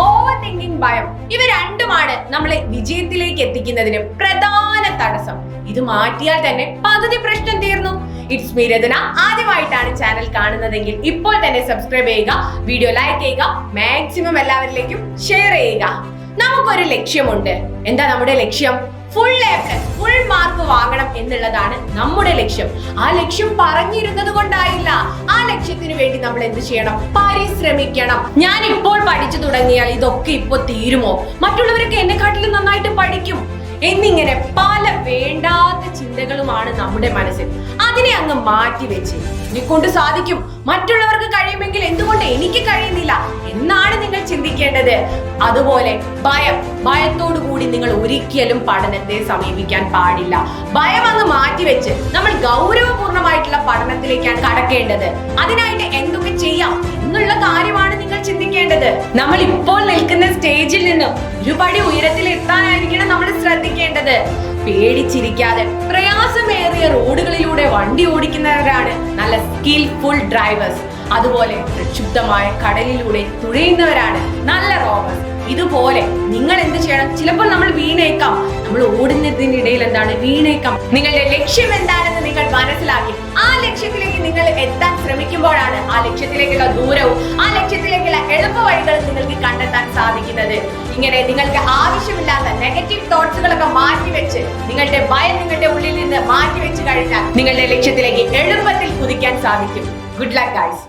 Over thinking, ഭയം, ഇവ രണ്ടുമാണ് നമ്മളെ വിജയത്തിലേക്ക് എത്തിക്കുന്നതിന് പ്രധാന തടസ്സം. ഇത് മാറ്റിയാൽ തന്നെ പകുതി പ്രശ്നം തീർന്നു. ഇറ്റ്സ് മീ രചന. ആദ്യമായിട്ടാണ് ചാനൽ കാണുന്നതെങ്കിൽ ഇപ്പോൾ തന്നെ സബ്സ്ക്രൈബ് ചെയ്യുക, വീഡിയോ ലൈക്ക് ചെയ്യുക, മാക്സിമം എല്ലാവരിലേക്കും ഷെയർ ചെയ്യുക. നമുക്കൊരു ലക്ഷ്യമുണ്ട്. എന്താ നമ്മുടെ ലക്ഷ്യം? Full A plus, full mark വാങ്ങണം എന്നുള്ളതാണ് നമ്മുടെ ലക്ഷ്യം. ആ ലക്ഷ്യം പറഞ്ഞിരുന്നത് കൊണ്ടായില്ല. ആ ലക്ഷ്യത്തിന് വേണ്ടി നമ്മൾ എന്ത് ചെയ്യണം? പരിശ്രമിക്കണം. ഞാൻ ഇപ്പോൾ പഠിച്ചു തുടങ്ങിയാൽ ഇതൊക്കെ ഇപ്പൊ തീരുമോ? മറ്റുള്ളവരൊക്കെ എന്നെക്കാട്ടിലും നന്നായിട്ട് പഠിക്കും എന്നിങ്ങനെ പല വേണ്ടാത്ത ചിന്തകളുമാണ് നമ്മുടെ മനസ്സിൽ. അതിനെ അങ്ങ് മാറ്റി വെച്ച് എന്നെക്കൊണ്ട് സാധിക്കും, മറ്റുള്ളവർക്ക് കഴിയുമെങ്കിൽ എന്തുകൊണ്ട് എനിക്ക് കഴിയുന്നില്ല എന്നാണ് നിങ്ങൾ ചിന്തിക്കേണ്ടത്. അതുപോലെ ഭയത്തോടു കൂടി നിങ്ങൾ ഒരിക്കലും പഠനത്തെ സമീപിക്കാൻ പാടില്ല. ഭയം അങ്ങ് മാറ്റിവെച്ച് നമ്മൾ ഗൗരവപൂർണമായിട്ടുള്ള പഠനത്തിലേക്കാണ് കടക്കേണ്ടത്. അതിനായിട്ട് എന്തൊക്കെ ചെയ്യാം എന്നുള്ള കാര്യമാണ് നിങ്ങൾ ചിന്തിക്കേണ്ടത്. നമ്മൾ ഇപ്പോൾ നിൽക്കുന്ന സ്റ്റേജിൽ നിന്ന് ഒരു പടി ഉയരത്തിൽ എത്താനായിരിക്കണം നമ്മൾ ശ്രദ്ധിക്കേണ്ടത്. പേടിച്ചിരിക്കാതെ പ്രയാസമേറിയ റോഡുകളിലൂടെ വണ്ടി ഓടിക്കുന്നവരാണ് നല്ല സ്കിൽഫുൾ ഡ്രൈവേഴ്സ്. അതുപോലെ പ്രക്ഷുബ്ധമായ കടലിലൂടെ തുഴയുന്നവരാണ് നല്ല റോവേഴ്സ്. ഇതുപോലെ നിങ്ങൾ എന്ത് ചെയ്യണം? ചിലപ്പോൾ നമ്മൾ വീണേക്കാം. നമ്മൾ ഓടുന്നതിനിടയിൽ എന്താണ് വീണേക്കാം. നിങ്ങളുടെ ലക്ഷ്യം എന്താണെന്ന് നിങ്ങൾ മനസ്സിലാക്കി ആ ലക്ഷ്യത്തിലേക്ക് നിങ്ങൾ എത്താൻ ശ്രമിക്കുമ്പോഴാണ് ആ ലക്ഷ്യത്തിലേക്കുള്ള ദൂരവും ആ ലക്ഷ്യത്തിലേക്കുള്ള എളുപ്പ വഴികളും നിങ്ങൾക്ക് കണ്ടെത്താൻ സാധിക്കുന്നത്. ഇങ്ങനെ നിങ്ങൾക്ക് ആവശ്യമില്ലാത്ത നെഗറ്റീവ് തോട്ട്സുകളൊക്കെ മാറ്റിവെച്ച് നിങ്ങളുടെ ഭയം നിങ്ങളുടെ ഉള്ളിൽ നിന്ന് മാറ്റിവെച്ച് കഴിഞ്ഞാൽ നിങ്ങളുടെ ലക്ഷ്യത്തിലേക്ക് എളുപ്പത്തിൽ കുതിക്കാൻ സാധിക്കും. Good luck guys.